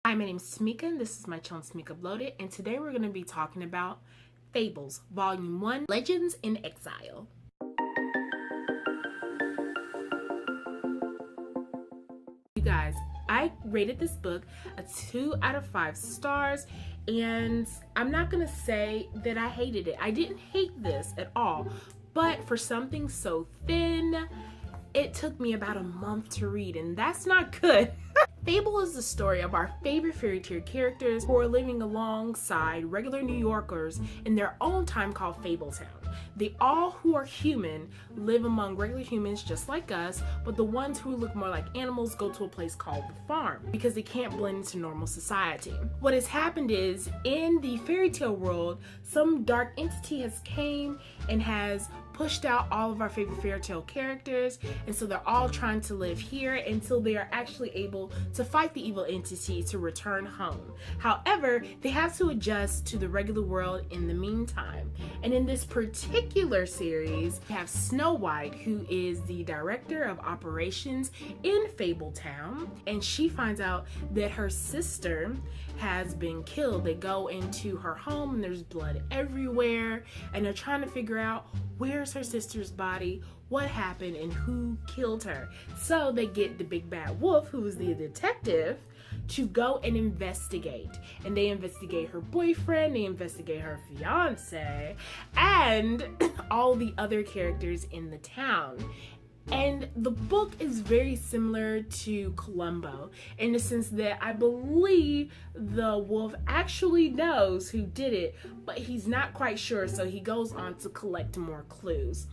Hi, my name is Tamika, and this is my channel, Tamika Uploaded, and today we're going to be talking about Fables, Volume 1, Legends in Exile. You guys, I rated this book a 2 out of 5 stars, and I'm not going to say that I hated it. I didn't hate this at all, but for something so thin, it took me about a month to read, and that's not good. Fable is the story of our favorite fairy tale characters who are living alongside regular New Yorkers in their own time called Fabletown. They all who are human live among regular humans just like us, but the ones who look more like animals go to a place called the farm because they can't blend into normal society. What has happened is, in the fairy tale world, some dark entity has came and has pushed out all of our favorite fairy tale characters, and so they're all trying to live here until they are actually able to fight the evil entity to return home. However, they have to adjust to the regular world in the meantime. And in this particular series, we have Snow White, who is the director of operations in Fabletown, and she finds out that her sister has been killed. They go into her home and there's blood everywhere, and they're trying to figure out where's her sister's body, what happened, and who killed her. So they get the big bad wolf, who is the detective, to go and investigate. And they investigate her boyfriend, they investigate her fiance, and all the other characters in the town. And the book is very similar to Columbo in the sense that I believe the wolf actually knows who did it, but he's not quite sure, so he goes on to collect more clues.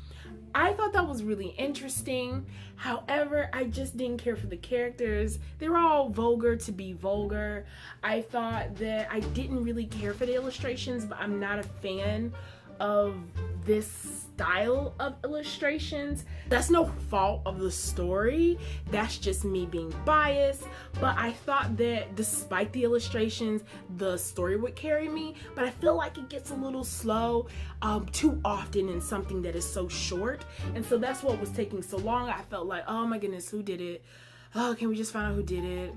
I thought that was really interesting. However, I just didn't care for the characters. They were all vulgar to be vulgar. I thought that I didn't really care for the illustrations, but I'm not a fan of this style of illustrations. That's no fault of the story, that's just me being biased. But I thought that despite the illustrations, the story would carry me, but I feel like it gets a little slow too often in something that is so short, and so that's what was taking so long. I felt like, oh my goodness, who did it? Oh, can we just find out who did it?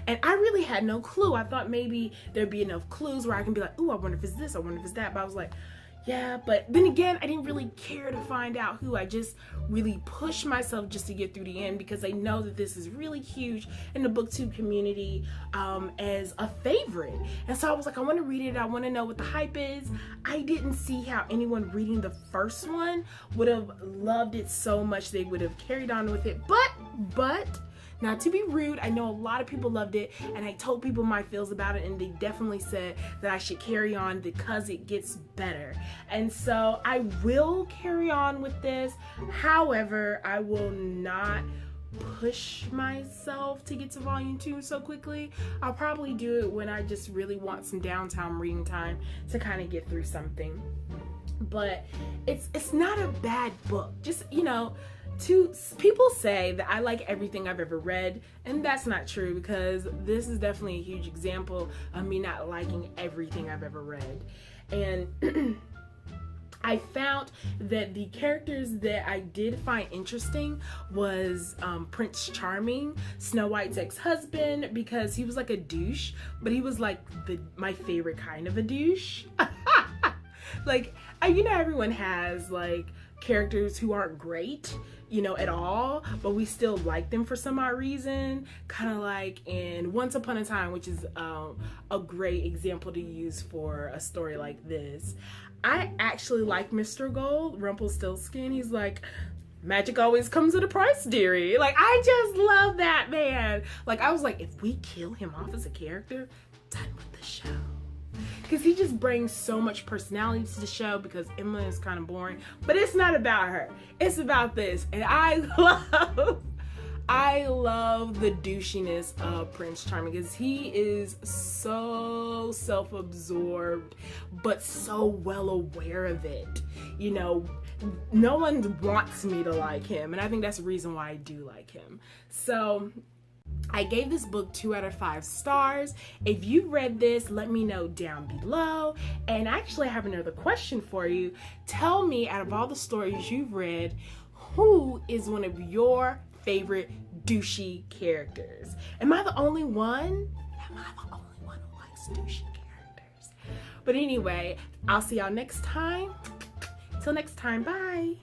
And I really had no clue. I thought maybe there'd be enough clues where I can be like, ooh, I wonder if it's this, I wonder if it's that, but I was like, yeah, but then again, I didn't really care to find out who. I just really pushed myself just to get through the end because I know that this is really huge in the booktube community as a favorite. And so I was like, I want to read it. I want to know what the hype is. I didn't see how anyone reading the first one would have loved it so much they would have carried on with it. But not to be rude, I know a lot of people loved it, and I told people my feels about it, and they definitely said that I should carry on because it gets better. And so I will carry on with this. However, I will not push myself to get to volume 2 so quickly. I'll probably do it when I just really want some downtime reading time to kind of get through something. But it's not a bad book. Just, you know, people say that I like everything I've ever read, and that's not true because this is definitely a huge example of me not liking everything I've ever read. And I found that the characters that I did find interesting was Prince Charming, Snow White's ex-husband, because he was like a douche, but he was like my favorite kind of a douche. Like, you know, everyone has like characters who aren't great, you know, at all, but we still like them for some odd reason, kind of like in Once Upon a Time, which is a great example to use for a story like this. I actually like Mr. Gold, Rumpelstiltskin. He's like, magic always comes at a price, dearie. Like, I just love that man. Like, I was like, if we kill him off as a character, done with the show. Because he just brings so much personality to the show, because Emma is kind of boring. But it's not about her. It's about this. And I love the douchiness of Prince Charming, because he is so self-absorbed, but so well aware of it. You know, no one wants me to like him, and I think that's the reason why I do like him. So I gave this book 2 out of 5 stars. If you read this, let me know down below. And actually, I have another question for you. Tell me, out of all the stories you've read, who is one of your favorite douchey characters? Am I the only one? am I the only one who likes douchey characters? But anyway, I'll see y'all next time. Till next time, bye.